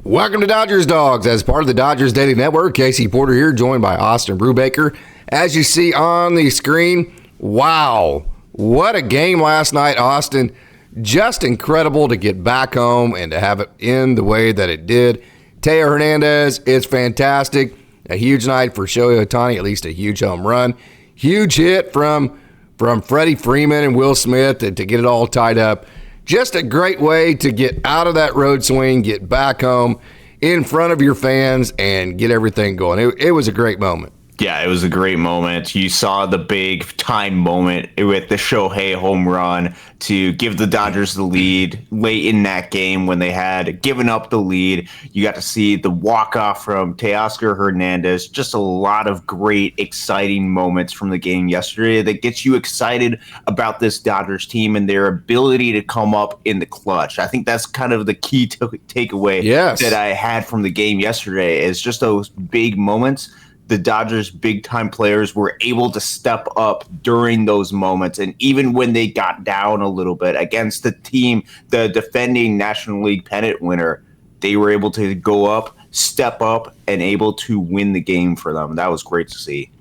Welcome to Dodgers Dogs. As part of the Dodgers Daily Network, Casey Porter here, joined by Austin Brubaker. As you see on the screen, wow, what a game last night, Austin. Just incredible to get back home and to have it in the way that it did. ThayronLiranzo is fantastic. A huge night for ShoheiOhtani, at least a huge home run. Huge hit from Freddie Freeman and Will Smith to get it all tied up. Just a great way to get out of that road swing, get back home in front of your fans, and get everything going. It was a great moment. Yeah, it was a great moment. You saw the big time moment with the Shohei home run to give the Dodgers the lead late in that game when they had given up the lead. You got to see the walk-off from TeoscarHernandez. Just a lot of great, exciting moments from the game yesterday that gets you excited about this Dodgers team and their ability to come up in the clutch. I think that's kind of the key takeaway that I had from the game yesterday is just those big moments. The Dodgers' big-time players were able to step up during those moments. And even when they got down a little bit against the team, the defending National League pennant winner, they were able to go up, step up, and able to win the game for them. That was great to see.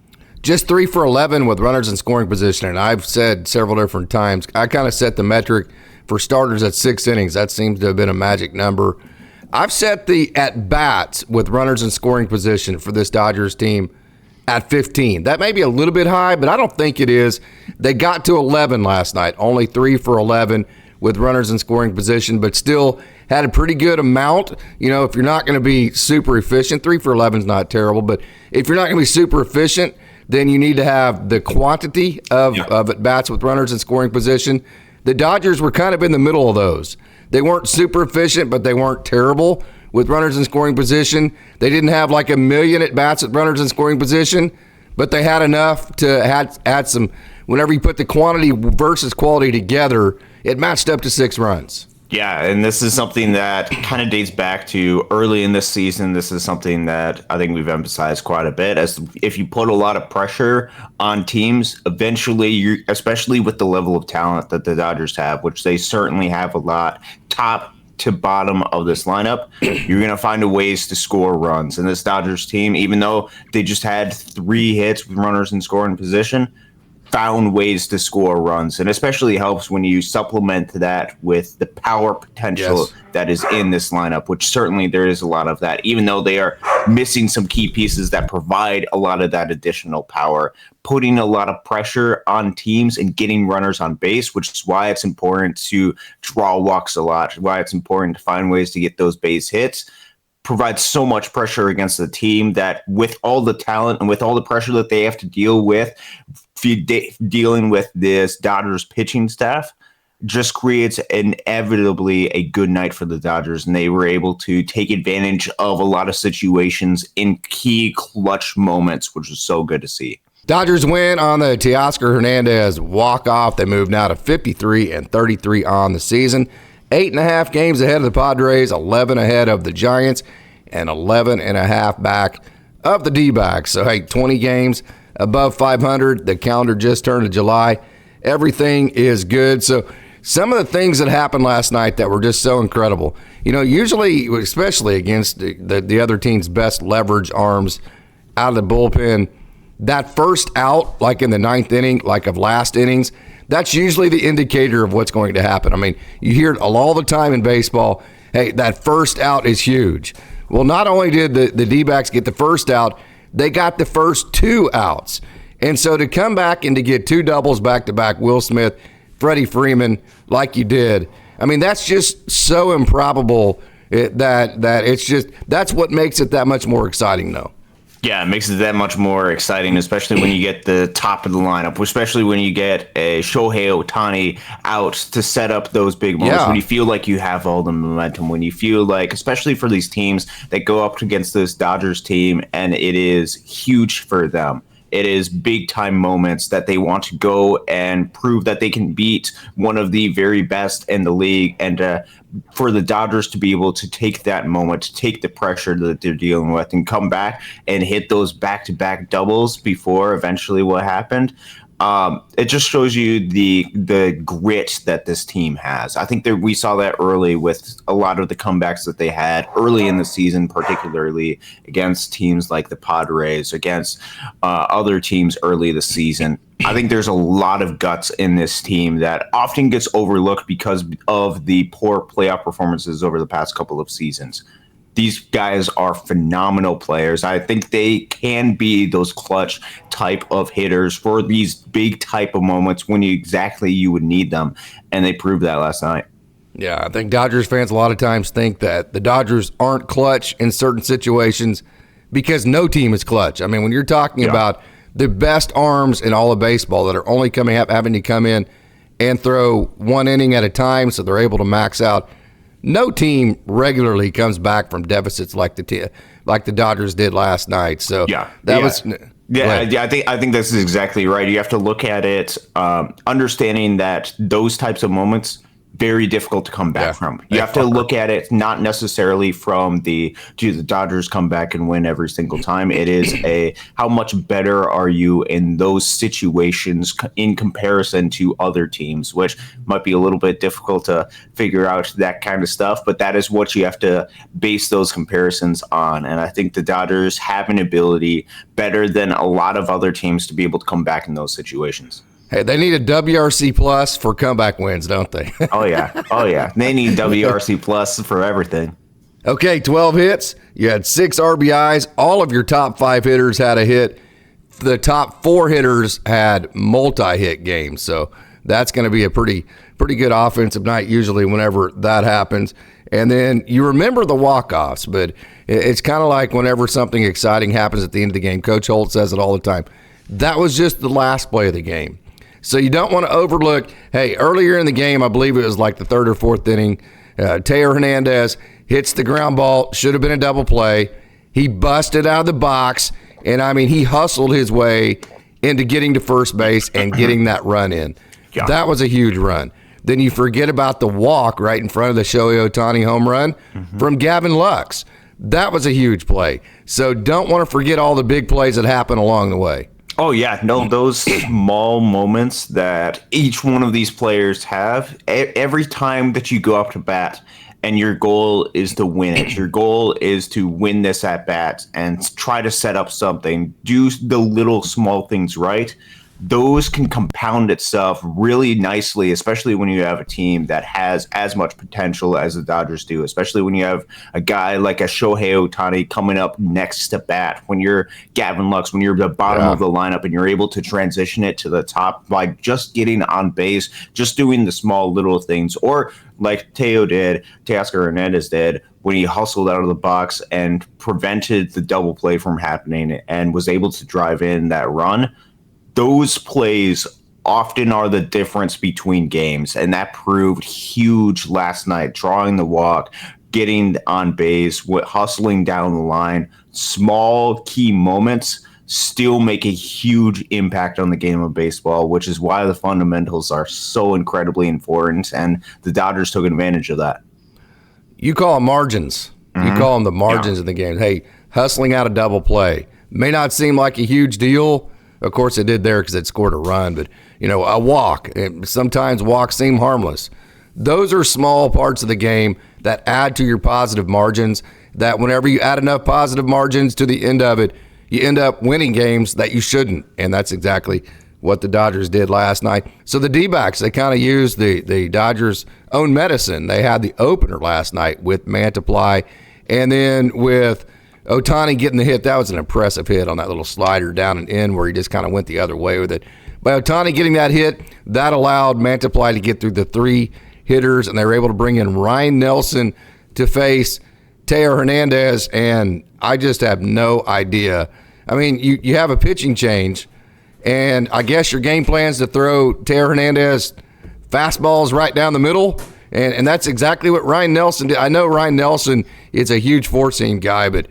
Just 3 for 11 with runners in scoring position. And I've said several different times, I kind of set the metric for starters at 6 innings. That seems to have been a magic number. I've set the at-bats with runners in scoring position for this Dodgers team at 15. That may be a little bit high, but I don't think it is. They got to 11 last night, only 3 for 11 with runners in scoring position, but still had a pretty good amount. You know, if you're not going to be super efficient, 3 for 11 is not terrible, but if you're not going to be super efficient, then you need to have the quantity of at-bats with runners in scoring position. The Dodgers were kind of in the middle of those. They weren't super efficient, but they weren't terrible with runners in scoring position. They didn't have like a million at-bats with runners in scoring position, but they had enough to add some. Whenever you put the quantity versus quality together, it matched up to 6 runs. Yeah, and this is something that kind of dates back to early in this season. This is something that I think we've emphasized quite a bit. As if you put a lot of pressure on teams, eventually, especially with the level of talent that the Dodgers have, which they certainly have a lot, top to bottom of this lineup, you're going to find ways to score runs. And this Dodgers team, even though they just had 3 hits with runners in scoring position, found ways to score runs, and especially helps when you supplement that with the power potential that is in this lineup, which certainly there is a lot of that, even though they are missing some key pieces that provide a lot of that additional power, putting a lot of pressure on teams and getting runners on base, which is why it's important to draw walks a lot, why it's important to find ways to get those base hits. Provides so much pressure against the team that with all the talent and with all the pressure that they have to deal with, dealing with this Dodgers pitching staff just creates inevitably a good night for the Dodgers. And they were able to take advantage of a lot of situations in key clutch moments, which was so good to see. Dodgers win on the TeoscarHernandez walk-off. They move now to 53-33 on the season. 8.5 games ahead of the Padres, 11 ahead of the Giants, and 11.5 back of the D-backs. So, hey, 20 games above 500. The calendar just turned to July. Everything is good. So, some of the things that happened last night that were just so incredible. You know, usually, especially against the other team's best leverage arms out of the bullpen, that first out, like in the 9th inning, like of last innings, that's usually the indicator of what's going to happen. I mean, you hear it all the time in baseball, hey, that first out is huge. Well, not only did the D-backs get the first out, they got the first 2 outs. And so to come back and to get 2 doubles back-to-back, Will Smith, Freddie Freeman, like you did, I mean, that's just so improbable that it's just, that's what makes it that much more exciting, though. Yeah, it makes it that much more exciting, especially when you get the top of the lineup, especially when you get a ShoheiOhtani out to set up those big moments, when you feel like you have all the momentum, when you feel like, especially for these teams that go up against this Dodgers team, and it is huge for them. It is big time moments that they want to go and prove that they can beat one of the very best in the league. And for the Dodgers to be able to take that moment, to take the pressure that they're dealing with and come back and hit those back-to-back doubles before eventually what happened It just shows you the grit that this team has. I think that we saw that early with a lot of the comebacks that they had early in the season, particularly against teams like the Padres, against other teams early this season. I think there's a lot of guts in this team that often gets overlooked because of the poor playoff performances over the past couple of seasons. These guys are phenomenal players. I think they can be those clutch type of hitters for these big type of moments when you would need them, and they proved that last night. Yeah, I think Dodgers fans a lot of times think that the Dodgers aren't clutch in certain situations because no team is clutch. I mean, when you're talking about the best arms in all of baseball that are only having to come in and throw one inning at a time so they're able to max out, no team regularly comes back from deficits like the Dodgers did last night. So I think this is exactly right. You have to look at it, understanding that those types of moments very difficult to come back from. You have to look at it not necessarily from the Dodgers come back and win every single time. It is how much better are you in those situations in comparison to other teams, which might be a little bit difficult to figure out that kind of stuff, but that is what you have to base those comparisons on. And I think the Dodgers have an ability better than a lot of other teams to be able to come back in those situations. Hey, they need a WRC plus for comeback wins, don't they? Oh, yeah. They need WRC plus for everything. Okay, 12 hits. You had 6 RBIs. All of your top 5 hitters had a hit. The top 4 hitters had multi-hit games. So that's going to be a pretty good offensive night usually whenever that happens. And then you remember the walk-offs, but it's kind of like whenever something exciting happens at the end of the game. Coach Holt says it all the time. That was just the last play of the game. So you don't want to overlook, hey, earlier in the game, I believe it was like the 3rd or 4th inning, ThayronLiranzo hits the ground ball, should have been a double play. He busted out of the box, and, I mean, he hustled his way into getting to first base and getting that run in. Yeah. That was a huge run. Then you forget about the walk right in front of the ShoheiOhtani home run from Gavin Lux. That was a huge play. So don't want to forget all the big plays that happen along the way. Oh, yeah. No, those small moments that each one of these players have, every time that you go up to bat and your goal is to win it, your goal is to win this at bat and try to set up something, do the little small things right. Those can compound itself really nicely, especially when you have a team that has as much potential as the Dodgers do, especially when you have a guy like a ShoheiOhtani coming up next to bat, when you're Gavin Lux, when you're the bottom of the lineup and you're able to transition it to the top by just getting on base, just doing the small little things, or like TeoscarHernandez did, when he hustled out of the box and prevented the double play from happening and was able to drive in that run. Those plays often are the difference between games, and that proved huge last night, drawing the walk, getting on base, hustling down the line. Small key moments still make a huge impact on the game of baseball, which is why the fundamentals are so incredibly important, and the Dodgers took advantage of that. You call them margins. You call them the margins in the game. Hey, hustling out a double play. May not seem like a huge deal. Of course, it did there because it scored a run, but, a walk. Sometimes walks seem harmless. Those are small parts of the game that add to your positive margins, that whenever you add enough positive margins to the end of it, you end up winning games that you shouldn't, and that's exactly what the Dodgers did last night. So the D-backs, they kind of used the Dodgers' own medicine. They had the opener last night with Mantiply, and then with Ohtani getting the hit. That was an impressive hit on that little slider down and in where he just kind of went the other way with it. By Ohtani getting that hit, that allowed Mantiply to get through the 3 hitters, and they were able to bring in Ryan Nelson to face ThayronLiranzo, and I just have no idea. I mean, you have a pitching change, and I guess your game plan is to throw ThayronLiranzo fastballs right down the middle, and that's exactly what Ryan Nelson did. I know Ryan Nelson is a huge four-seam guy, but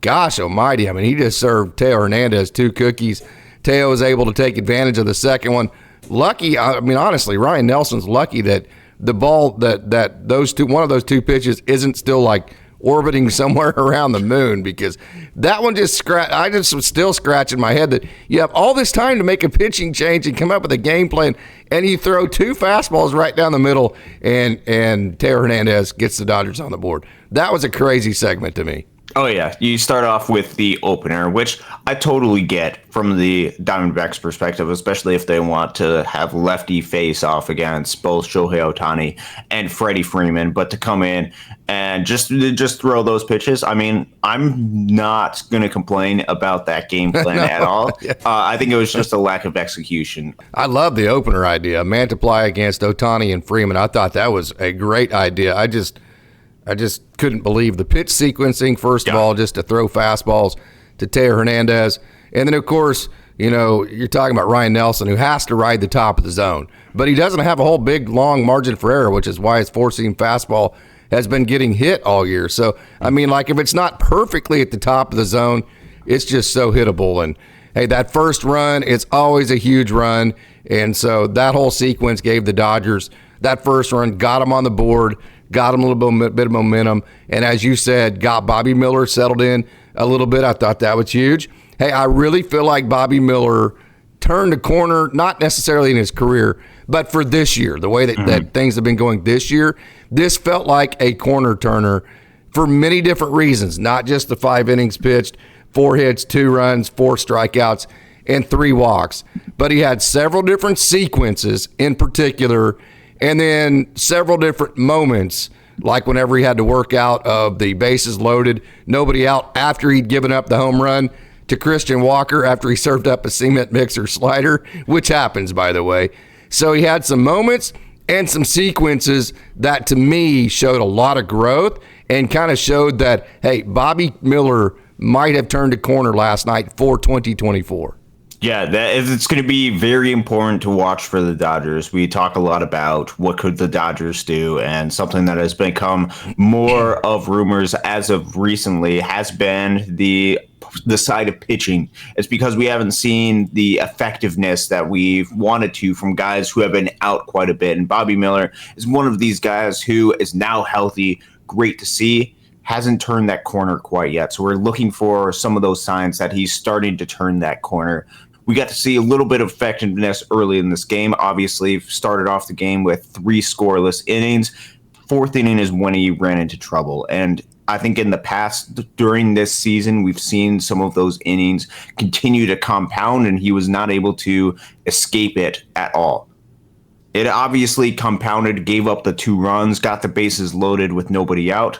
gosh almighty, I mean, he just served ThayronLiranzo 2 cookies. Teo was able to take advantage of the second one. Lucky, I mean, honestly, Ryan Nelson's lucky that the ball that those two, one of those 2 pitches isn't still like orbiting somewhere around the moon, because that one I just was still scratching my head that you have all this time to make a pitching change and come up with a game plan, and you throw 2 fastballs right down the middle, and ThayronLiranzo gets the Dodgers on the board. That was a crazy segment to me. Oh, yeah. You start off with the opener, which I totally get from the Diamondbacks' perspective, especially if they want to have lefty face off against both Shohei and Freddie Freeman. But to come in and just throw those pitches, I mean, I'm not going to complain about that game plan at all. Yeah. I think it was just a lack of execution. I love the opener idea. Mantiply against Ohtani and Freeman. I thought that was a great idea. I just couldn't believe the pitch sequencing, first of all, just to throw fastballs to TeoscarHernandez. And then, of course, you're talking about Ryan Nelson, who has to ride the top of the zone. But he doesn't have a whole big, long margin for error, which is why his four-seam fastball has been getting hit all year. So, I mean, like, if it's not perfectly at the top of the zone, it's just so hittable. And, hey, that first run, it's always a huge run. And so that whole sequence gave the Dodgers that first run, got them on the board, got him a little bit of momentum, and as you said, got BobbyMiller settled in a little bit. I thought that was huge. Hey, I really feel like BobbyMiller turned a corner, not necessarily in his career, but for this year, the way that things have been going this year, this felt like a corner turner for many different reasons, not just the 5 innings pitched, 4 hits, 2 runs, 4 strikeouts, and 3 walks. But he had several different sequences in particular, and then several different moments, like whenever he had to work out of the bases loaded, nobody out after he'd given up the home run to Christian Walker after he served up a cement mixer slider, which happens, by the way. So he had some moments and some sequences that, to me, showed a lot of growth and kind of showed that, hey, BobbyMiller might have turned a corner last night for 2024. Yeah, it's going to be very important to watch for the Dodgers. We talk a lot about what could the Dodgers do, and something that has become more of rumors as of recently has been the side of pitching. It's because we haven't seen the effectiveness that we've wanted to from guys who have been out quite a bit. And BobbyMiller is one of these guys who is now healthy. Great to see. Hasn't turned that corner quite yet. So we're looking for some of those signs that he's starting to turn that corner. We got to see a little bit of effectiveness early in this game. Obviously, started off the game with 3 scoreless innings. 4th inning is when he ran into trouble. And I think in the past, during this season, we've seen some of those innings continue to compound, and he was not able to escape it at all. It obviously compounded, gave up the 2 runs, got the bases loaded with nobody out,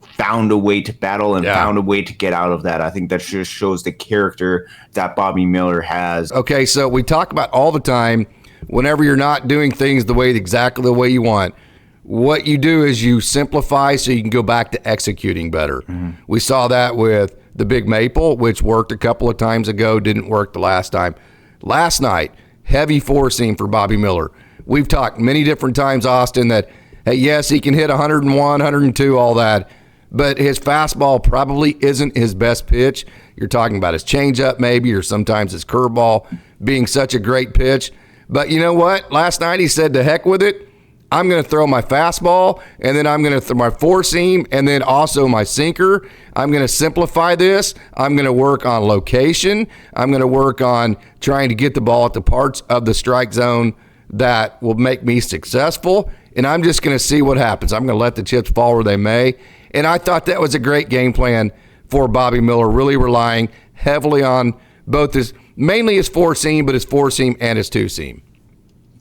found a way to battle and found a way to get out of that. I think that just shows the character that BobbyMiller has. Okay, so we talk about all the time, whenever you're not doing things exactly the way you want, what you do is you simplify so you can go back to executing better. We saw that with the Big Maple, which worked a couple of times ago, didn't work the last time. Last night, heavy 4-seam for BobbyMiller. We've talked many different times, Austin, that, hey, yes, he can hit 101, 102, all that, but his fastball probably isn't his best pitch. You're talking about his changeup maybe, or sometimes his curveball being such a great pitch. But you know what? Last night he said, to heck with it. I'm going to throw my fastball, and then I'm going to throw my 4-seam, and then also my sinker. I'm going to simplify this. I'm going to work on location. I'm going to work on trying to get the ball at the parts of the strike zone that will make me successful, and I'm just going to see what happens. I'm going to let the chips fall where they may. And I thought that was a great game plan for BobbyMiller, really relying heavily on both mainly his 4-seam, but his 4-seam and his 2-seam.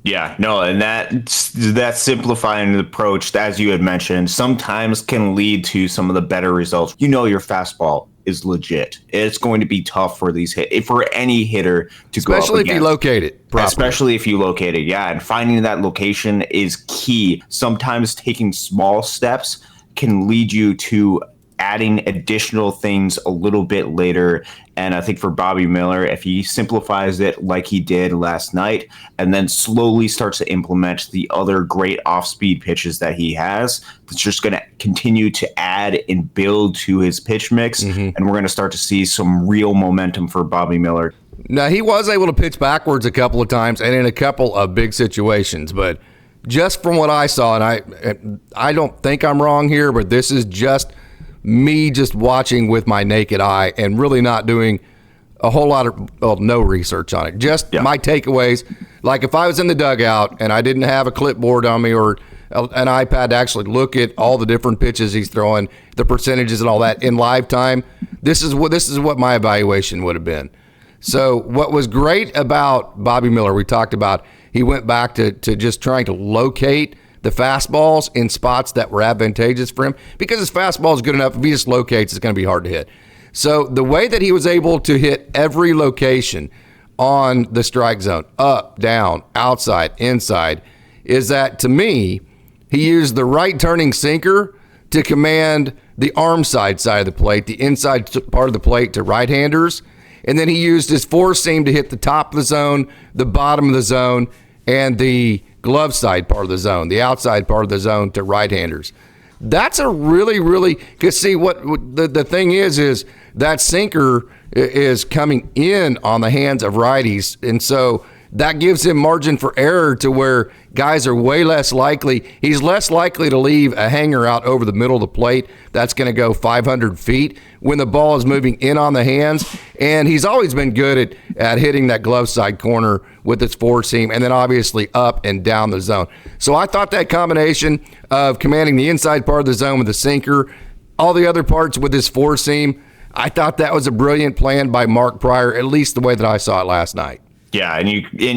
Yeah, no, and that simplifying approach, as you had mentioned, sometimes can lead to some of the better results. You know, your fastball is legit. It's going to be tough for any hitter to go up against. Especially if you locate it properly. Especially if you locate it, yeah. And finding that location is key. Sometimes taking small steps can lead you to adding additional things a little bit later. And I think for BobbyMiller, if he simplifies it like he did last night and then slowly starts to implement the other great off-speed pitches that he has, it's just going to continue to add and build to his pitch mix. And we're going to start to see some real momentum for BobbyMiller. Now, he was able to pitch backwards a couple of times and in a couple of big situations, but just from what I saw, and I don't think I'm wrong here, but this is just me just watching with my naked eye and really not doing a whole lot of no research on it. Just my takeaways. Like if I was in the dugout and I didn't have a clipboard on me or an iPad to actually look at all the different pitches he's throwing, the percentages and all that in live time, this is what my evaluation would have been. So what was great about Bobby Miller, we talked about, he went back to just trying to locate the fastballs in spots that were advantageous for him, because his fastball is good enough. If he just locates, it's going to be hard to hit. So the way that he was able to hit every location on the strike zone, up, down, outside, inside, is that, to me, he used the right turning sinker to command the arm side of the plate, the inside part of the plate to right-handers. And then he used his four seam to hit the top of the zone, the bottom of the zone, and the glove side part of the zone, the outside part of the zone to right-handers. That's a really, really, because see, what the thing is that sinker is coming in on the hands of righties. And so that gives him margin for error to where guys are way less likely. He's less likely to leave a hanger out over the middle of the plate that's going to go 500 feet when the ball is moving in on the hands. And he's always been good at hitting that glove side corner with his four seam, and then obviously up and down the zone. So I thought that combination of commanding the inside part of the zone with the sinker, all the other parts with his four seam, I thought that was a brilliant plan by Mark Pryor, at least the way that I saw it last night. Yeah, and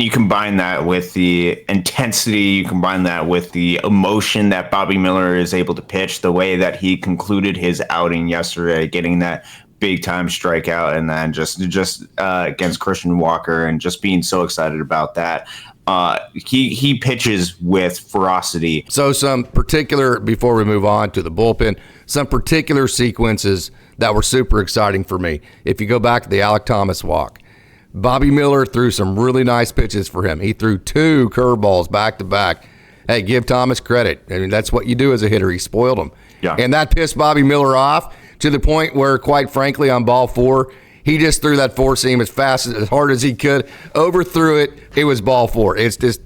you combine that with the intensity, you combine that with the emotion that Bobby Miller is able to pitch, the way that he concluded his outing yesterday, getting that big time strikeout, and then just against Christian Walker, and just being so excited about that. He pitches with ferocity. So some particular, before we move on to the bullpen, some particular sequences that were super exciting for me. If you go back to the Alek Thomas walk, Bobby Miller threw some really nice pitches for him. He threw 2 curveballs back to back. Hey, give Thomas credit. I mean, that's what you do as a hitter. He spoiled him. Yeah. And that pissed Bobby Miller off to the point where, quite frankly, on ball 4, he just threw that four seam as fast, as hard as he could, overthrew it. It was ball 4. It's just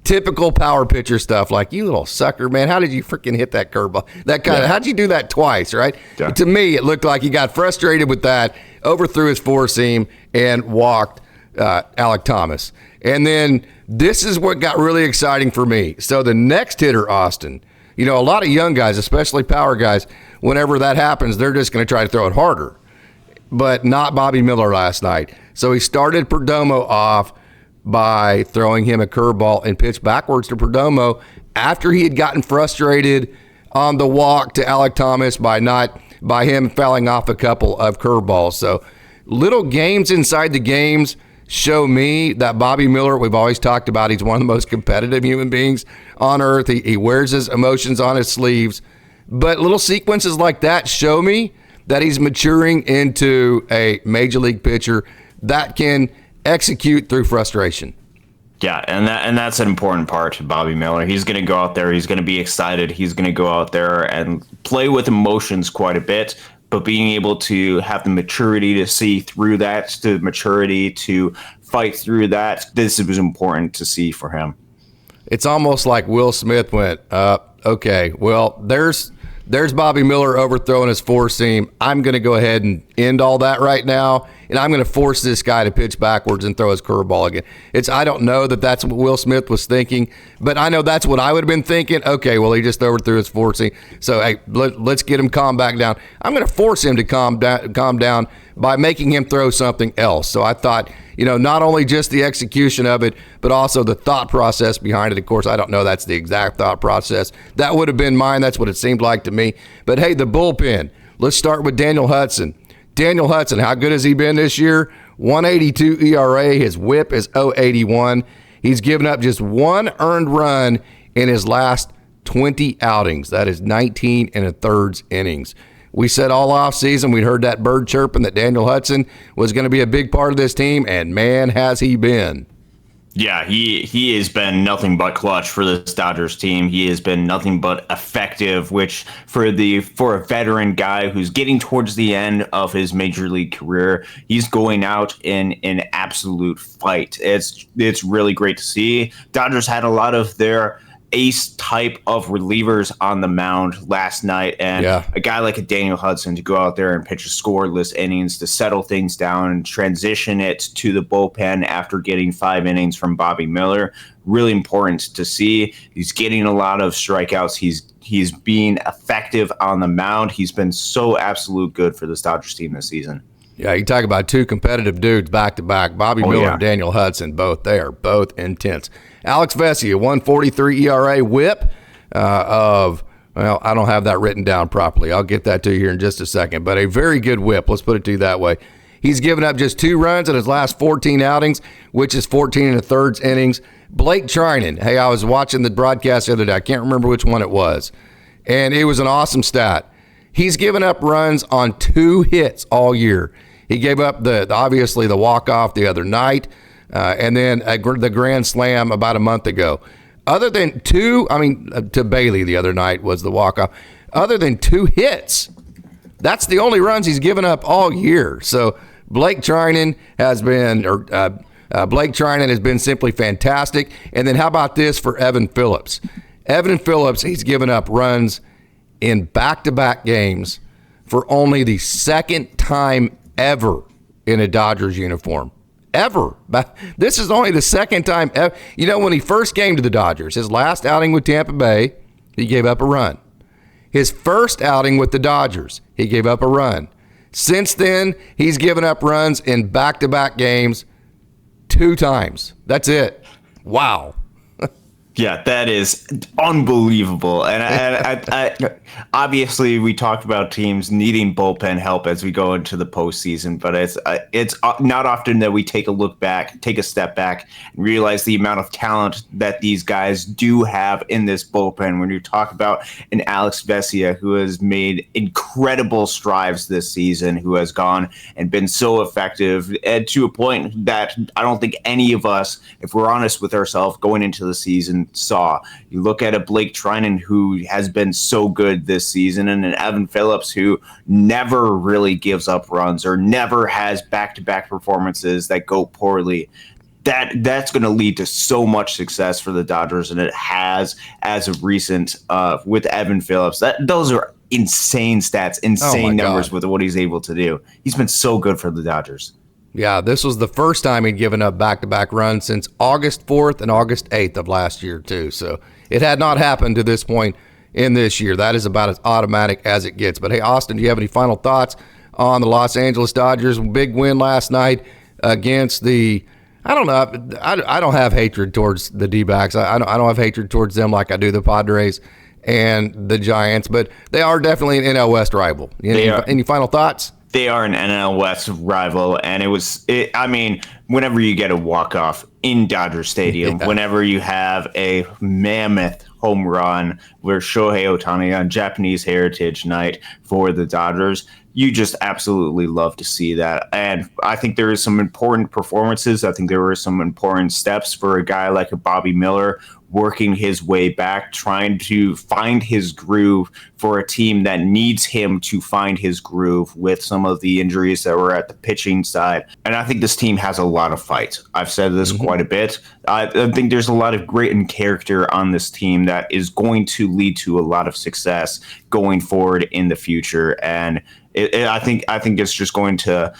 typical power pitcher stuff. Like, you little sucker, man, how did you freaking hit that curveball? That kind of, how'd you do that twice, right? Yeah. To me, it looked like he got frustrated with that, overthrew his four seam, and walked Alek Thomas. And then this is what got really exciting for me. So the next hitter, Austin, a lot of young guys, especially power guys, whenever that happens, they're just going to try to throw it harder. But not Bobby Miller last night. So he started Perdomo off by throwing him a curveball and pitched backwards to Perdomo after he had gotten frustrated on the walk to Alek Thomas by him fouling off a couple of curveballs. So little games inside the games show me that Bobby Miller, we've always talked about, he's one of the most competitive human beings on earth. He wears his emotions on his sleeves. But little sequences like that show me that he's maturing into a major league pitcher that can execute through frustration. Yeah, and that's an important part to Bobby Miller. He's going to go out there, he's going to be excited, he's going to go out there and play with emotions quite a bit, but being able to have the maturity to see through that, the maturity to fight through that, this was important to see for him. It's almost like Will Smith went, okay, well, there's Bobby Miller overthrowing his four seam. I'm going to go ahead and end all that right now, and I'm going to force this guy to pitch backwards and throw his curveball again. I don't know that that's what Will Smith was thinking, but I know that's what I would have been thinking. Okay, well, he just overthrew his four seam. So, hey, let's get him calm back down. I'm going to force him to calm down by making him throw something else. So I thought, not only just the execution of it, but also the thought process behind it. Of course, I don't know that's the exact thought process. That would have been mine. That's what it seemed like to me. But, hey, the bullpen. Let's start with Daniel Hudson. Daniel Hudson, how good has he been this year? 1.82 ERA. His whip is 0.81. He's given up just 1 earned run in his last 20 outings. That is 19 1/3 innings. We said all offseason, we'd heard that bird chirping that Daniel Hudson was going to be a big part of this team, and man, has he been. Yeah, he has been nothing but clutch for this Dodgers team. He has been nothing but effective, which for a veteran guy who's getting towards the end of his major league career, he's going out in an absolute fight. It's really great to see. Dodgers had a lot of their ace type of relievers on the mound last night, and a guy like a Daniel Hudson to go out there and pitch a scoreless innings to settle things down and transition it to the bullpen after getting 5 innings from BobbyMiller. Really important to see. He's getting a lot of strikeouts. He's being effective on the mound. He's been so absolute good for this Dodgers team this season. Yeah, you talk about two competitive dudes back-to-back. BobbyMiller and Daniel Hudson, they are both intense. Alex Vesia, 1.43 ERA, whip of, well, I don't have that written down properly. I'll get that to you here in just a second, but a very good whip. Let's put it to you that way. He's given up just 2 runs in his last 14 outings, which is 14 1/3 innings. Blake Trinan, hey, I was watching the broadcast the other day. I can't remember which one it was, and it was an awesome stat. He's given up runs on 2 hits all year. He gave up obviously the walk-off the other night, and then the grand slam about a month ago. Other than 2, to Bailey the other night was the walk-off. Other than 2 hits, that's the only runs he's given up all year. So Blake Trinan has been simply fantastic. And then how about this for Evan Phillips? Evan Phillips, he's given up runs in back-to-back games for only the second time ever in a Dodgers uniform. Ever. This is only the second time ever. You know, when he first came to the Dodgers, his last outing with Tampa Bay, he gave up a run. His first outing with the Dodgers, he gave up a run. Since then, he's given up runs in back-to-back games 2 times. That's it. Wow. Yeah, that is unbelievable. And I obviously we talked about teams needing bullpen help as we go into the postseason, but it's not often that we take a step back, and realize the amount of talent that these guys do have in this bullpen. When you talk about an Alex Vesia who has made incredible strides this season, who has gone and been so effective, and to a point that I don't think any of us, if we're honest with ourselves going into the season, saw. You look at a Blake Trinan who has been so good this season, and an Evan Phillips who never really gives up runs or never has back-to-back performances that go poorly. That's going to lead to so much success for the Dodgers, and it has as of recent with Evan Phillips. Those are insane stats, insane numbers with what he's able to do. He's been so good for the Dodgers. Yeah, this was the first time he'd given up back-to-back runs since August 4th and August 8th of last year, too. So it had not happened to this point in this year. That is about as automatic as it gets. But, hey, Austin, do you have any final thoughts on the Los Angeles Dodgers? Big win last night against the – I don't know. I don't have hatred towards the D-backs. I don't have hatred towards them like I do the Padres and the Giants. But they are definitely an NL West rival. Any final thoughts? They are an NL West rival, and whenever you get a walk-off in Dodger Stadium, whenever you have a mammoth home run where ShoheiOhtani on Japanese Heritage Night for the Dodgers, you just absolutely love to see that. And I think there is some important performances. I think there were some important steps for a guy like a BobbyMiller working his way back, trying to find his groove for a team that needs him to find his groove with some of the injuries that were at the pitching side. And I think this team has a lot of fight. I've said this quite a bit. I think there's a lot of grit and character on this team that is going to lead to a lot of success going forward in the future. And I think it's just going to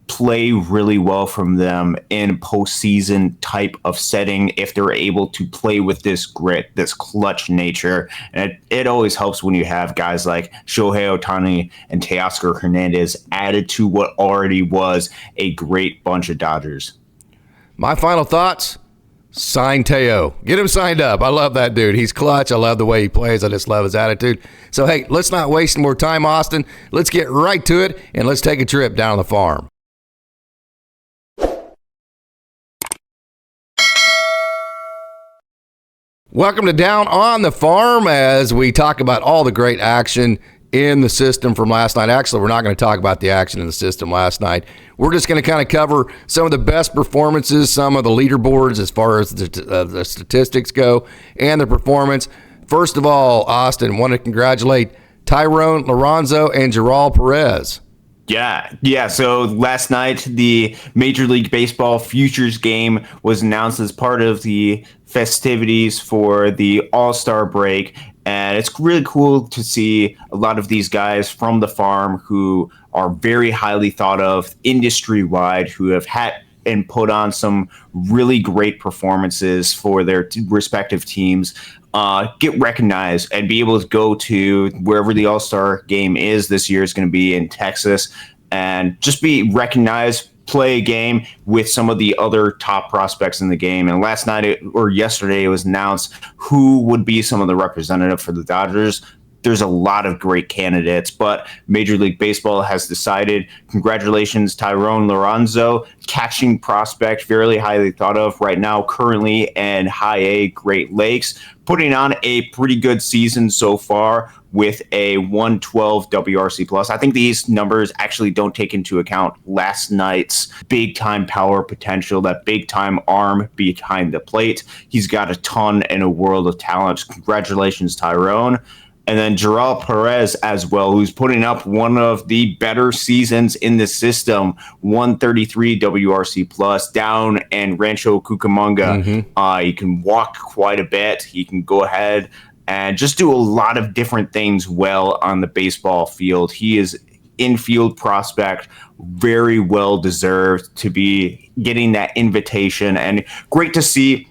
play really well from them in postseason type of setting if they're able to play with this grit, this clutch nature. And it always helps when you have guys like ShoheiOhtani and TeoscarHernandez added to what already was a great bunch of Dodgers. My final thoughts, sign Teo. Get him signed up. I love that dude. He's clutch. I love the way he plays. I just love his attitude. So, hey, let's not waste more time, Austin. Let's get right to it, and let's take a trip down the farm. Welcome to Down on the Farm as we talk about all the great action in the system from last night. Actually, we're not going to talk about the action in the system last night. We're just going to kind of cover some of the best performances, some of the leaderboards as far as the statistics go, and the performance. First of all, Austin, want to congratulate ThayronLiranzo and Gerald Perez. Yeah. So last night, the Major League Baseball futures game was announced as part of the festivities for the All-Star break. And it's really cool to see a lot of these guys from the farm who are very highly thought of industry-wide, who have had and put on some really great performances for their respective teams, get recognized and be able to go to wherever the All-Star game is this year. Is going to be in Texas, and just be recognized, play a game with some of the other top prospects in the game. And last night or yesterday, it was announced who would be some of the representative for the Dodgers. There's a lot of great candidates, but Major League Baseball has decided, congratulations, ThayronLiranzo, catching prospect, very highly thought of right now, currently in High A Great Lakes, putting on a pretty good season so far with a 112 WRC plus. I think these numbers actually don't take into account last night's big time power potential, that big time arm behind the plate. He's got a ton and a world of talent. Congratulations, Thayron. And then Jarrell Perez as well, who's putting up one of the better seasons in the system, 133 WRC plus down in Rancho Cucamonga. He can walk quite a bit. He can go ahead and just do a lot of different things well on the baseball field. He is infield prospect, very well deserved to be getting that invitation, and great to see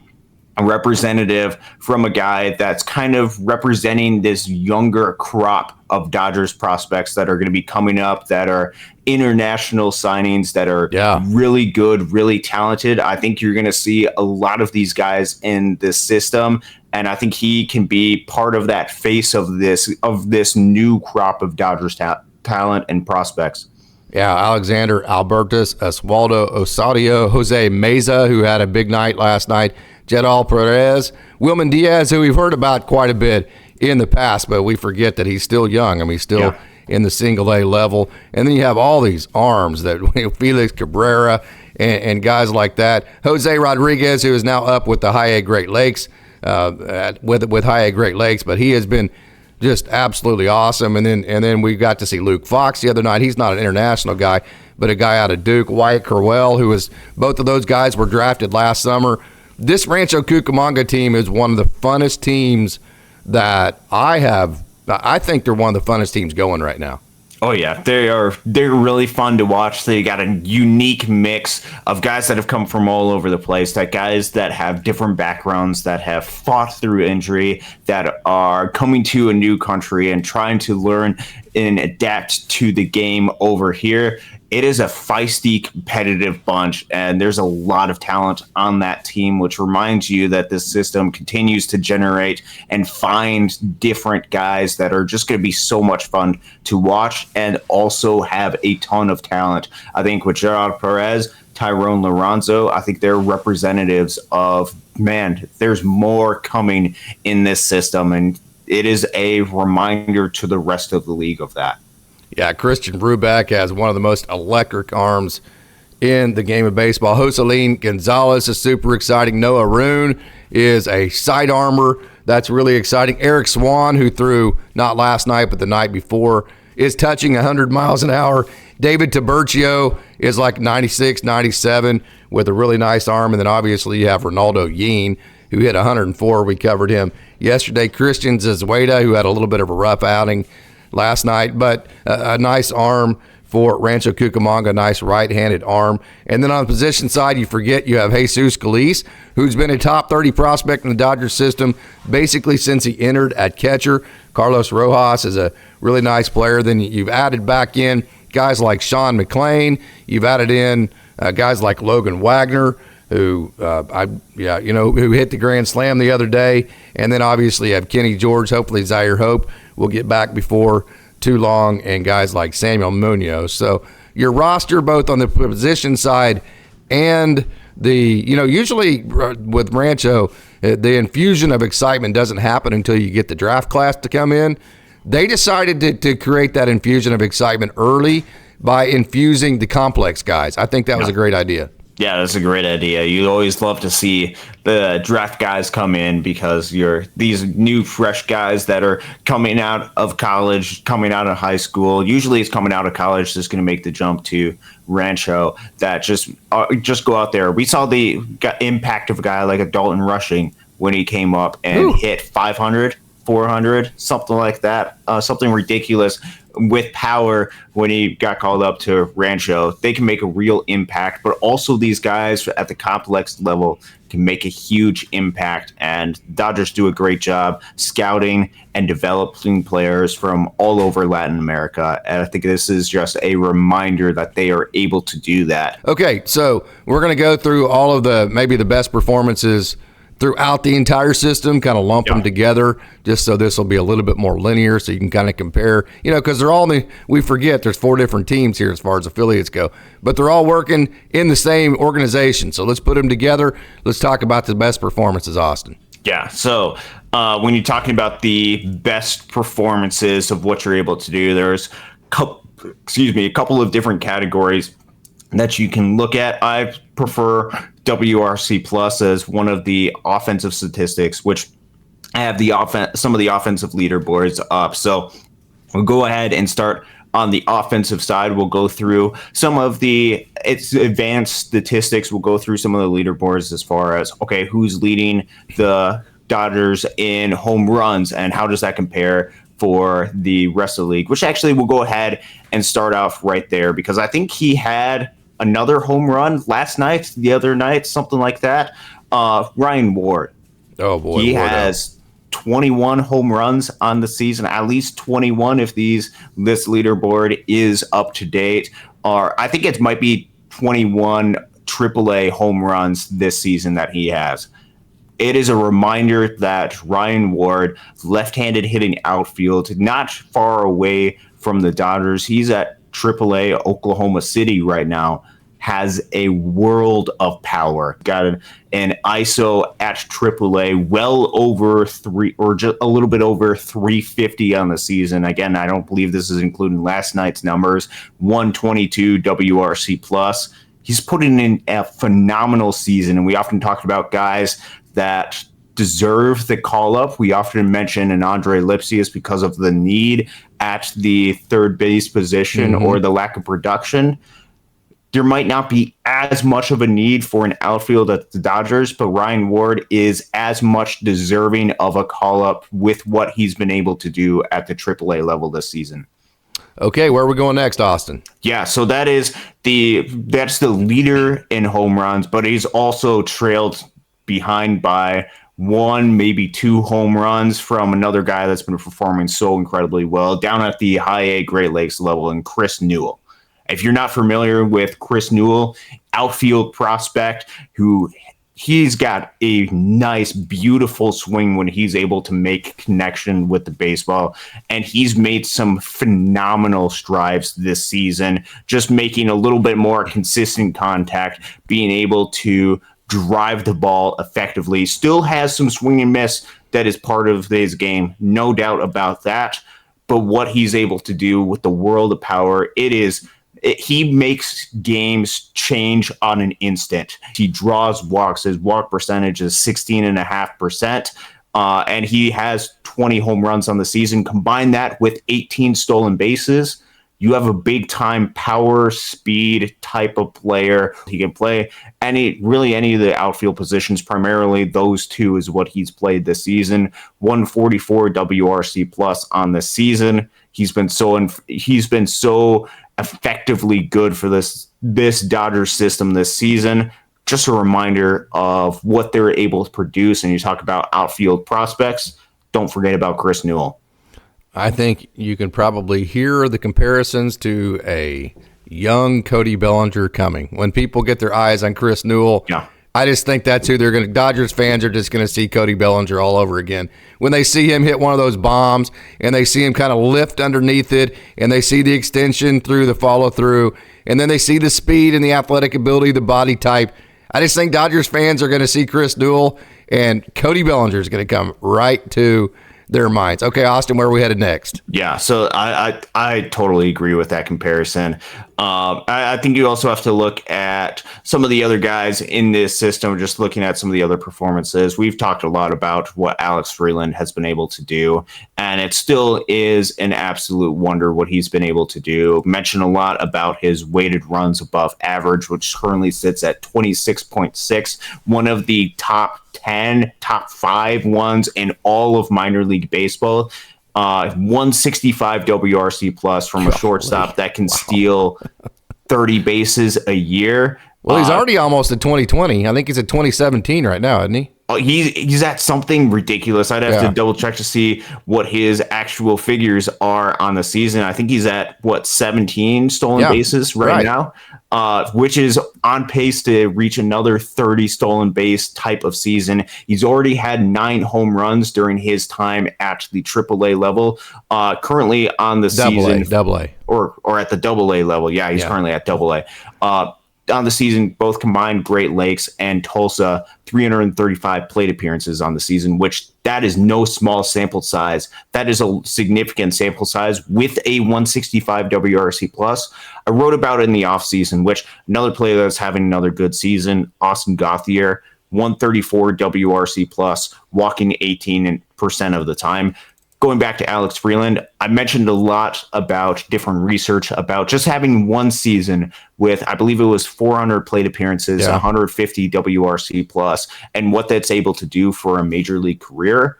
a representative from a guy that's kind of representing this younger crop of Dodgers prospects that are going to be coming up, that are international signings, that are really good, really talented. I think you're going to see a lot of these guys in this system, and I think he can be part of that face of this new crop of Dodgers talent and prospects. Yeah, Alexander Albertus, Oswaldo Osadio, Jose Meza, who had a big night last night, Jedal Perez, Wilman Diaz, who we've heard about quite a bit in the past, but we forget that he's still young. I mean, he's still in the single A level. And then you have all these arms that Felix Cabrera and guys like that. Jose Rodriguez, who is now up with the High A Great Lakes, with High A Great Lakes, but he has been just absolutely awesome. And then we got to see Luke Fox the other night. He's not an international guy, but a guy out of Duke, Wyatt Corwell, who was, both of those guys were drafted last summer. This Rancho Cucamonga team is one of the funnest teams that I think they're one of the funnest teams going right now. Oh yeah, they're really fun to watch. They got a unique mix of guys that have come from all over the place, that guys that have different backgrounds, that have fought through injury, that are coming to a new country and trying to learn and adapt to the game over here. It is a feisty, competitive bunch, and there's a lot of talent on that team, which reminds you that this system continues to generate and find different guys that are just going to be so much fun to watch and also have a ton of talent. I think with Gerard Perez, ThayronLiranzo, I think they're representatives of, man, there's more coming in this system, and it is a reminder to the rest of the league of that. Yeah, Christian Brubeck has one of the most electric arms in the game of baseball. Joselin Gonzalez is super exciting. Noah Roon is a side armor. That's really exciting. Eric Swan, who threw not last night but the night before, is touching 100 miles an hour. David Tiburcio is like 96, 97 with a really nice arm. And then obviously you have Ronaldo Yeen, who hit 104. We covered him yesterday. Christian Zazueta, who had a little bit of a rough outing last night, but a nice arm for Rancho Cucamonga, nice right-handed arm. And then on the position side, you forget you have Jesus Calise, who's been a top 30 prospect in the Dodgers system basically since he entered at catcher. Carlos Rojas is a really nice player. Then you've added back in guys like Sean McClain. You've added in guys like Logan Wagner, who who hit the grand slam the other day. And then obviously you have Kenny George. Hopefully Zaire Hope will get back before too long, and guys like Samuel Munoz. So your roster, both on the position side and the, usually with Rancho, the infusion of excitement doesn't happen until you get the draft class to come in. They decided to create that infusion of excitement early by infusing the complex guys. I think that was a great idea. Yeah, that's a great idea. You always love to see the draft guys come in because you're these new fresh guys that are coming out of college, coming out of high school. Usually it's coming out of college that's going to make the jump to Rancho that just go out there. We saw the impact of a guy like a Dalton Rushing when he came up and hit 500, 400, something like that, something ridiculous with power when he got called up to Rancho. They can make a real impact, but also these guys at the complex level can make a huge impact, and Dodgers do a great job scouting and developing players from all over Latin America, and I think this is just a reminder that they are able to do that. Okay, so we're going to go through all of maybe the best performances throughout the entire system, kind of lump them together, just so this will be a little bit more linear, so you can kind of compare, because they're all, we forget there's 4 different teams here as far as affiliates go, but they're all working in the same organization. So let's put them together. Let's talk about the best performances, Austin. Yeah, so when you're talking about the best performances of what you're able to do, there's a couple of different categories that you can look at. I prefer WRC plus as one of the offensive statistics, which I have some of the offensive leaderboards up. So we'll go ahead and start on the offensive side. We'll go through some of its advanced statistics. We'll go through some of the leaderboards as far as, okay, who's leading the Dodgers in home runs and how does that compare for the rest of the league, which actually we'll go ahead and start off right there because I think he had another home run the other night, something like that. Ryan Ward. Oh, boy. He has 21 home runs on the season, at least 21 if this leaderboard is up to date. Or I think it might be 21 AAA home runs this season that he has. It is a reminder that Ryan Ward, left-handed hitting outfield, not far away from the Dodgers. He's at AAA Oklahoma City right now, has a world of power. Got an ISO at AAA well over 3 or just a little bit over 350 on the season. Again, I don't believe this is including last night's numbers. 122 WRC plus. He's putting in a phenomenal season, and we often talk about guys that deserve the call-up. We often mention an Andre Lipsius because of the need at the third base position or the lack of production. There might not be as much of a need for an outfield at the Dodgers, but Ryan Ward is as much deserving of a call-up with what he's been able to do at the AAA level this season. Okay, where are we going next, Austin? Yeah, so that's the leader in home runs, but he's also trailed behind by 1, maybe 2 home runs from another guy that's been performing so incredibly well down at the high A Great Lakes level, and Chris Newell. If you're not familiar with Chris Newell, outfield prospect he's got a nice, beautiful swing when he's able to make connection with the baseball. And he's made some phenomenal strides this season, just making a little bit more consistent contact, being able to drive the ball effectively. Still has some swing and miss that is part of his game, no doubt about that. But what he's able to do with the world of power, he makes games change on an instant. He draws walks. His walk percentage is 16.5%. And he has 20 home runs on the season. Combine that with 18 stolen bases, you have a big-time power, speed type of player. He can play any of the outfield positions. Primarily, those 2 is what he's played this season. 144 WRC plus on the season. He's been so effectively good for this Dodgers system this season. Just a reminder of what they're able to produce. And you talk about outfield prospects, don't forget about Chris Newell. I think you can probably hear the comparisons to a young Cody Bellinger coming. When people get their eyes on Chris Newell, I just think that's who Dodgers fans are just going to see Cody Bellinger all over again. When they see him hit one of those bombs and they see him kind of lift underneath it and they see the extension through the follow through and then they see the speed and the athletic ability, the body type, I just think Dodgers fans are going to see Chris Newell and Cody Bellinger is going to come right to their minds. Okay, Austin, where are we headed next? Yeah, so I totally agree with that comparison. I think you also have to look at some of the other guys in this system, just looking at some of the other performances. We've talked a lot about what Alex Freeland has been able to do, and it still is an absolute wonder what he's been able to do. Mentioned a lot about his weighted runs above average, which currently sits at 26.6, one of the top 10, top 5 ones in all of minor league baseball. 165 WRC plus from a shortstop that can steal 30 bases a year. Well, he's already almost at 2020. I think he's at 2017 right now, isn't he? He's at something ridiculous. I'd have to double check to see what his actual figures are on the season. I think he's at 17 stolen bases right now, which is on pace to reach another 30 stolen base type of season. He's already had 9 home runs during his time at the AAA level. Currently on the season, or at the AA level. Yeah, he's currently at AA. On the season, both combined Great Lakes and Tulsa, 335 plate appearances on the season, which that is no small sample size. That is a significant sample size with a 165 WRC plus. I wrote about it in the offseason, which another player that's having another good season, Austin Gauthier, 134 WRC plus, walking 18% of the time. Going back to Alex Freeland, I mentioned a lot about different research about just having one season with, I believe it was 400 plate appearances, 150 WRC plus, and what that's able to do for a major league career.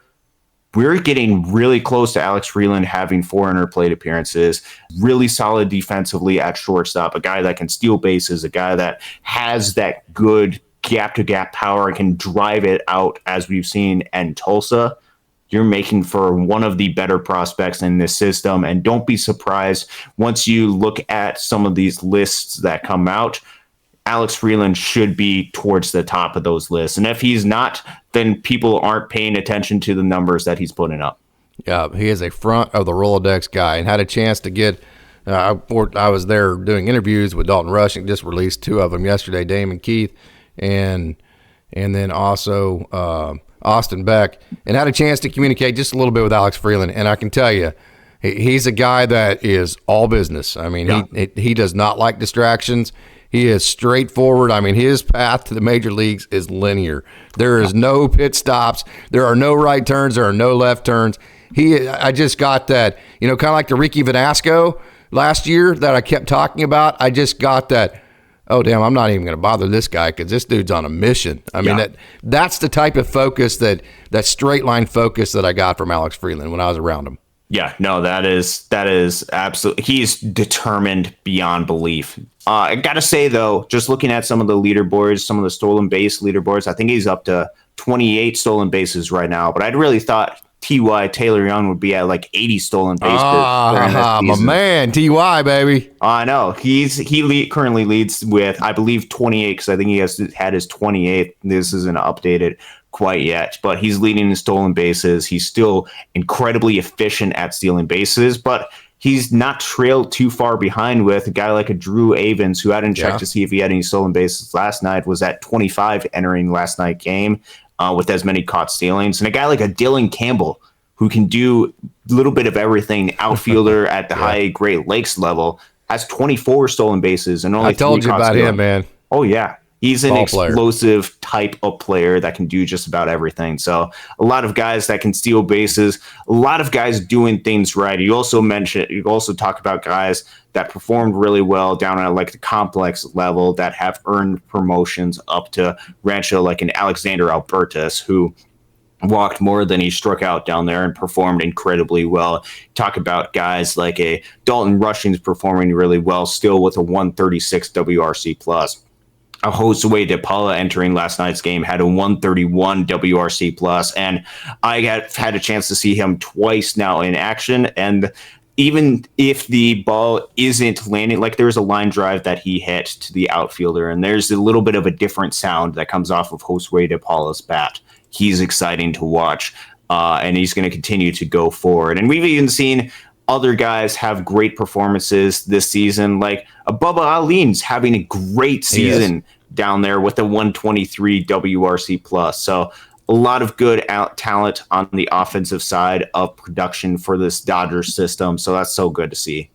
We're getting really close to Alex Freeland having 400 plate appearances, really solid defensively at shortstop, a guy that can steal bases, a guy that has that good gap-to-gap power and can drive it out, as we've seen in Tulsa. You're making for one of the better prospects in this system. And don't be surprised once you look at some of these lists that come out, Alex Freeland should be towards the top of those lists. And if he's not, then people aren't paying attention to the numbers that he's putting up. Yeah, he is a front of the Rolodex guy and had a chance to get I was there doing interviews with Dalton Rushing, just released 2 of them yesterday, Damon Keith and then also Austin Beck, and had a chance to communicate just a little bit with Alex Freeland. And I can tell you, he's a guy that is all business. I mean, he does not like distractions. He is straightforward. I mean, his path to the major leagues is linear. There is no pit stops. There are no right turns. There are no left turns. I just got that, kind of like the Ricky Vanasco last year that I kept talking about. I just got that, oh, damn, I'm not even going to bother this guy because this dude's on a mission. I mean, that's the type of focus, that straight line focus that I got from Alex Freeland when I was around him. Yeah, no, that is absolutely, he's determined beyond belief. I got to say, though, just looking at some of the leaderboards, some of the stolen base leaderboards, I think he's up to 28 stolen bases right now. But I'd really thought Taylor Young would be at like 80 stolen bases. My man, Ty, baby. I know. He currently leads with, I believe, 28, because I think he has had his 28th. This isn't updated quite yet, but he's leading in stolen bases. He's still incredibly efficient at stealing bases, but he's not trailed too far behind with a guy like a Drew Avens, who I didn't check to see if he had any stolen bases last night, was at 25 entering last night's game. With as many caught stealings, and a guy like a Dylan Campbell, who can do a little bit of everything, outfielder at the high Great Lakes level, has 24 stolen bases and only 3 caught stealing. I told you about him, man. Oh yeah, he's an explosive type of player that can do just about everything. So a lot of guys that can steal bases, a lot of guys doing things right. You also talk about guys that performed really well down at like the complex level that have earned promotions up to Rancho, like an Alexander Albertus, who walked more than he struck out down there and performed incredibly well. Talk about guys like a Dalton Rushing's performing really well, still with a 136 WRC plus. A Josue De Paula entering last night's game had a 131 WRC plus, and I had a chance to see him twice now in action. And even if the ball isn't landing, like there's a line drive that he hit to the outfielder, and there's a little bit of a different sound that comes off of Josue De Paula's bat. He's exciting to watch, and he's going to continue to go forward. And we've even seen other guys have great performances this season, like Bubba Ali's having a great season down there with a 123 WRC plus. So a lot of good talent on the offensive side of production for this Dodgers system. So that's so good to see.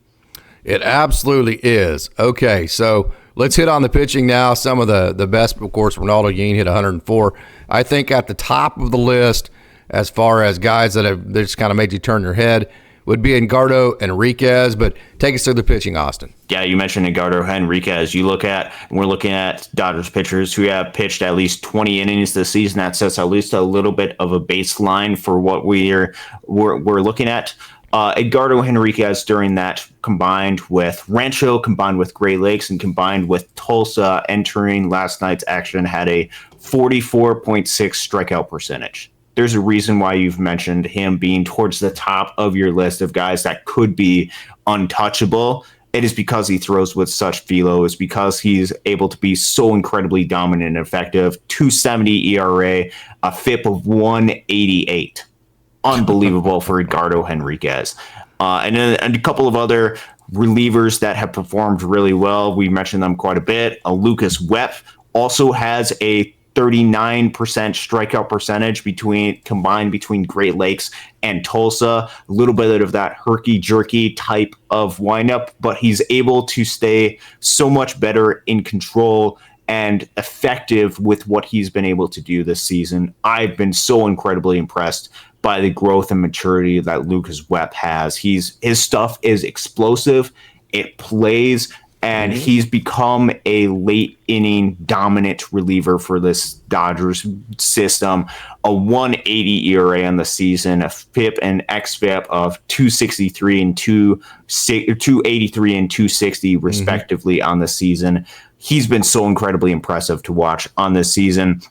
It absolutely is. Okay, so let's hit on the pitching now. Some of the best, of course, Ronaldo Yin hit 104. I think at the top of the list, as far as guys that just kind of made you turn your head, would be Edgardo Henriquez. But take us through the pitching, Austin. Yeah, you mentioned Edgardo Henriquez. We're looking at Dodgers pitchers who have pitched at least 20 innings this season. That sets at least a little bit of a baseline for what we're looking at. Edgardo Henriquez during that, combined with Rancho, combined with Great Lakes, and combined with Tulsa entering last night's action, had a 44.6 strikeout percentage. There's a reason why you've mentioned him being towards the top of your list of guys that could be untouchable. It is because he throws with such velo. It's because he's able to be so incredibly dominant and effective. 2.70 ERA, a FIP of 188. Unbelievable for Edgardo Henriquez. And a couple of other relievers that have performed really well. We mentioned them quite a bit. Lucas Webb also has a 39% strikeout percentage combined between Great Lakes and Tulsa. A little bit of that herky-jerky type of windup, but he's able to stay so much better in control and effective with what he's been able to do this season. I've been so incredibly impressed by the growth and maturity that Lucas Webb has. His stuff is explosive, it plays, and he's become a late inning dominant reliever for this Dodgers system. A 180 ERA on the season, a FIP and XFIP of 263 and 283 and 260 respectively on the season. He's been so incredibly impressive to watch on this season.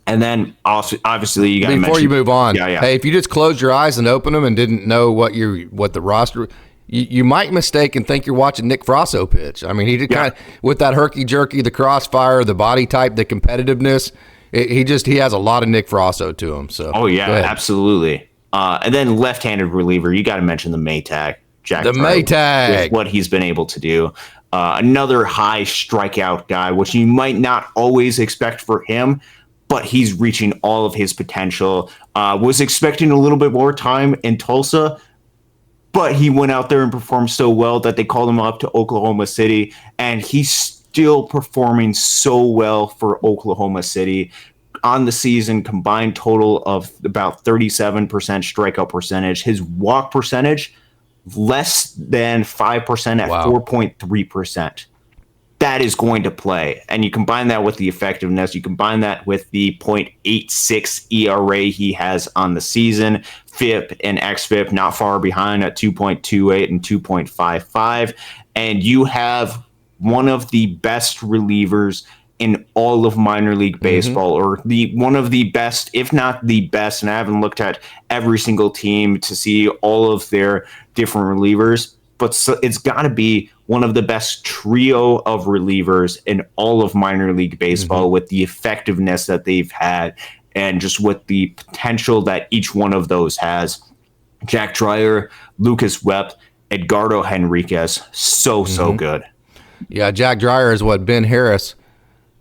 And then also, obviously, you got to mention, before you move on. Yeah. Hey, if you just closed your eyes and opened them and didn't know what the roster, you might mistake and think you're watching Nick Frasso pitch. I mean, he did kind of with that herky jerky, the crossfire, the body type, the competitiveness. He has a lot of Nick Frasso to him. So absolutely. And then left-handed reliever, you got to mention the Maytag, Jack. The Maytag, with what he's been able to do. Another high strikeout guy, which you might not always expect for him, but he's reaching all of his potential. Was expecting a little bit more time in Tulsa, but he went out there and performed so well that they called him up to Oklahoma City, and he's still performing so well for Oklahoma City. On the season, combined total of about 37% strikeout percentage. His walk percentage, less than 5% at 4.3%. That is going to play. And you combine that with the effectiveness, you combine that with the 0.86 ERA he has on the season, FIP and XFIP not far behind at 2.28 and 2.55. And you have one of the best relievers in all of minor league baseball, or one of the best, if not the best. And I haven't looked at every single team to see all of their different relievers, but it's got to be one of the best trio of relievers in all of minor league baseball with the effectiveness that they've had and just with the potential that each one of those has. Jack Dreyer, Lucas Webb, Edgardo Henriquez, so good. Yeah, Jack Dreyer is what Ben Harris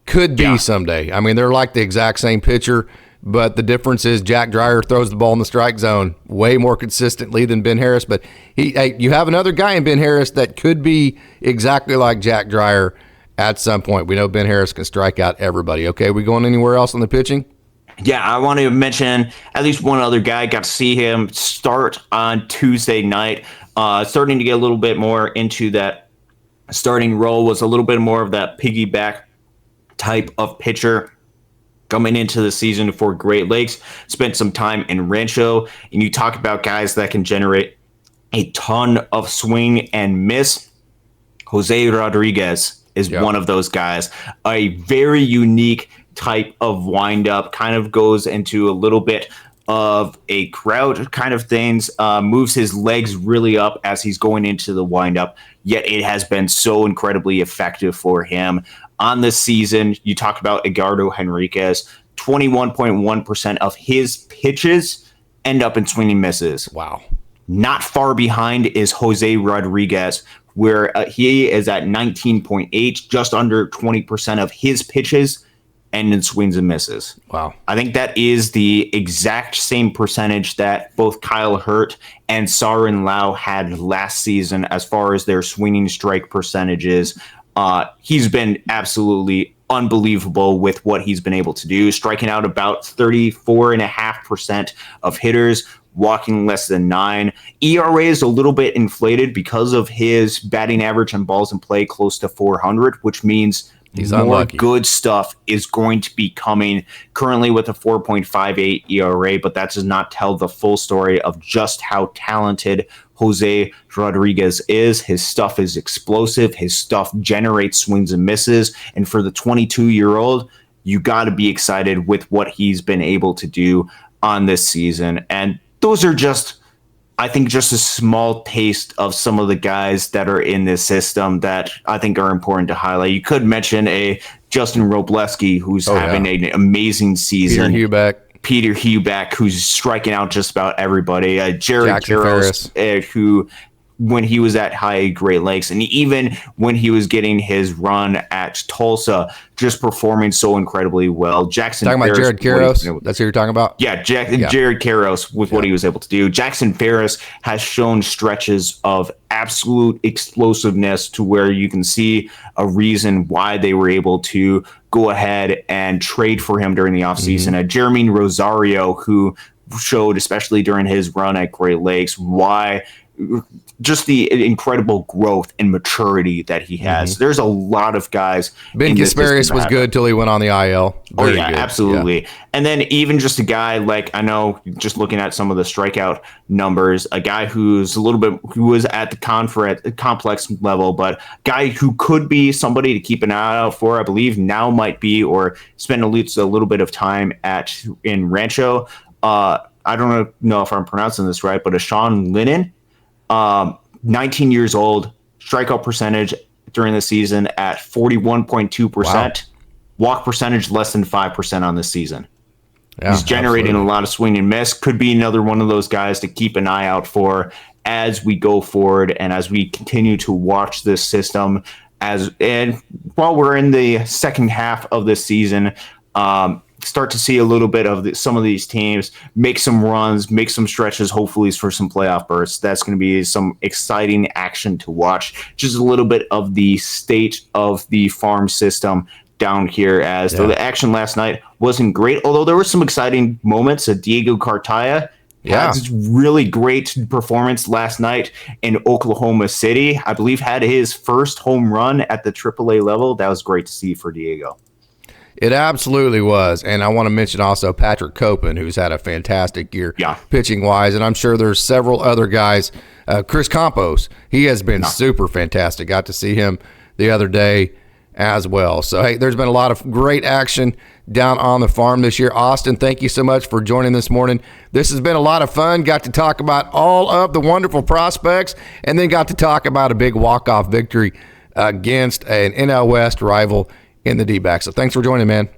could be someday. I mean, they're like the exact same pitcher, but the difference is Jack Dreyer throws the ball in the strike zone way more consistently than Ben Harris. But you have another guy in Ben Harris that could be exactly like Jack Dreyer at some point. We know Ben Harris can strike out everybody. Okay, we going anywhere else on the pitching? Yeah, I want to mention at least one other guy. Got to see him start on Tuesday night. Starting to get a little bit more into that starting role, was a little bit more of that piggyback type of pitcher coming into the season for Great Lakes. Spent some time in Rancho, and you talk about guys that can generate a ton of swing and miss. Jose Rodriguez is one of those guys. A very unique type of windup, kind of goes into a little bit of a crowd kind of things, moves his legs really up as he's going into the windup, yet it has been so incredibly effective for him. On this season, you talk about Edgardo Henriquez, 21.1% of his pitches end up in swinging misses. Wow. Not far behind is Jose Rodriguez, where he is at 19.8, just under 20% of his pitches and in swings and misses. Wow. I think that is the exact same percentage that both Kyle Hurt and Sarin Lau had last season as far as their swinging strike percentages. He's been absolutely unbelievable with what he's been able to do, striking out about 34.5% of hitters, walking less than 9. ERA is a little bit inflated because of his batting average on balls in play close to 400, which means he's more unlucky. Good stuff is going to be coming, currently with a 4.58 ERA, but that does not tell the full story of just how talented Jose Rodriguez is. His stuff is explosive. His stuff generates swings and misses. And for the 22-year-old, you got to be excited with what he's been able to do on this season. And those are just, I think, just a small taste of some of the guys that are in this system that I think are important to highlight. You could mention a Justin Robleski, who's having an amazing season. Peter Hubeck, who's striking out just about everybody. Jared Karros, who, when he was at high Great Lakes, and even when he was getting his run at Tulsa, just performing so incredibly well. Jackson talking Ferris, about Jared Karros? That's who you're talking about? Yeah, Jared Karros with what he was able to do. Jackson Ferris has shown stretches of absolute explosiveness to where you can see a reason why they were able to go ahead and trade for him during the offseason. Jeremy Rosario, who showed, especially during his run at Great Lakes, why just the incredible growth and maturity that he has. There's a lot of guys. Ben Kasparius was good till he went on the IL. Very good. Absolutely. Yeah. And then even just a guy like, I know, just looking at some of the strikeout numbers, a guy who's a little bit, who was at the complex level, but guy who could be somebody to keep an eye out for, I believe now might be, or spend at least a little bit of time in Rancho. I don't know if I'm pronouncing this right, but a Sean Lennon. 19 years old, strikeout percentage during the season at 41.2%, wow. Walk percentage less than 5% on this season. Yeah, he's generating a lot of swing and miss. Could be another one of those guys to keep an eye out for as we go forward and as we continue to watch this system. And while we're in the second half of this season, start to see a little bit of some of these teams make some runs, make some stretches, hopefully for some playoff bursts. That's going to be some exciting action to watch. Just a little bit of the state of the farm system down here, as though the action last night wasn't great, although there were some exciting moments. Diego Cartaya had a really great performance last night in Oklahoma City. I believe had his first home run at the AAA level. That was great to see for Diego. It absolutely was. And I want to mention also Patrick Copen, who's had a fantastic year pitching-wise. And I'm sure there's several other guys. Chris Campos, he has been super fantastic. Got to see him the other day as well. So, hey, there's been a lot of great action down on the farm this year. Austin, thank you so much for joining this morning. This has been a lot of fun. Got to talk about all of the wonderful prospects and then got to talk about a big walk-off victory against an NL West rival in the D-backs. So thanks for joining, man.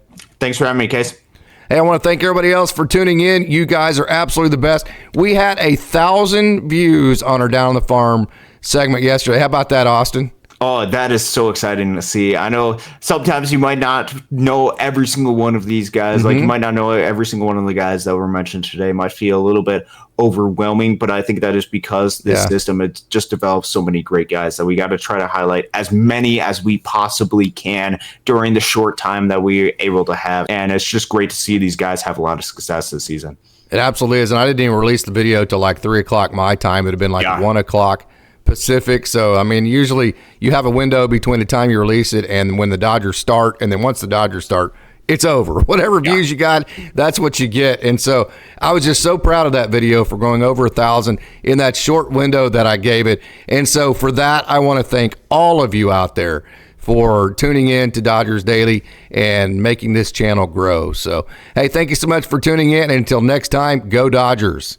Thanks for having me, Case. Hey, I want to thank everybody else for tuning in. You guys are absolutely the best. We had 1,000 views on our Down on the Farm segment yesterday. How about that, Austin? Oh, that is so exciting to see. I know sometimes you might not know every single one of these guys. Like you might not know every single one of the guys that were mentioned today. Might feel a little bit overwhelming, but I think that is because this system, it just develops so many great guys that we got to try to highlight as many as we possibly can during the short time that we're able to have. And it's just great to see these guys have a lot of success this season. It absolutely is. And I didn't even release the video till like 3 o'clock my time. It would have been like 1 o'clock Pacific. So, I mean, usually you have a window between the time you release it and when the Dodgers start. And then once the Dodgers start, it's over. Whatever views you got, that's what you get. And so I was just so proud of that video for going over 1,000 in that short window that I gave it. And so for that, I want to thank all of you out there for tuning in to Dodgers Daily and making this channel grow. So, hey, thank you so much for tuning in. And until next time, go Dodgers.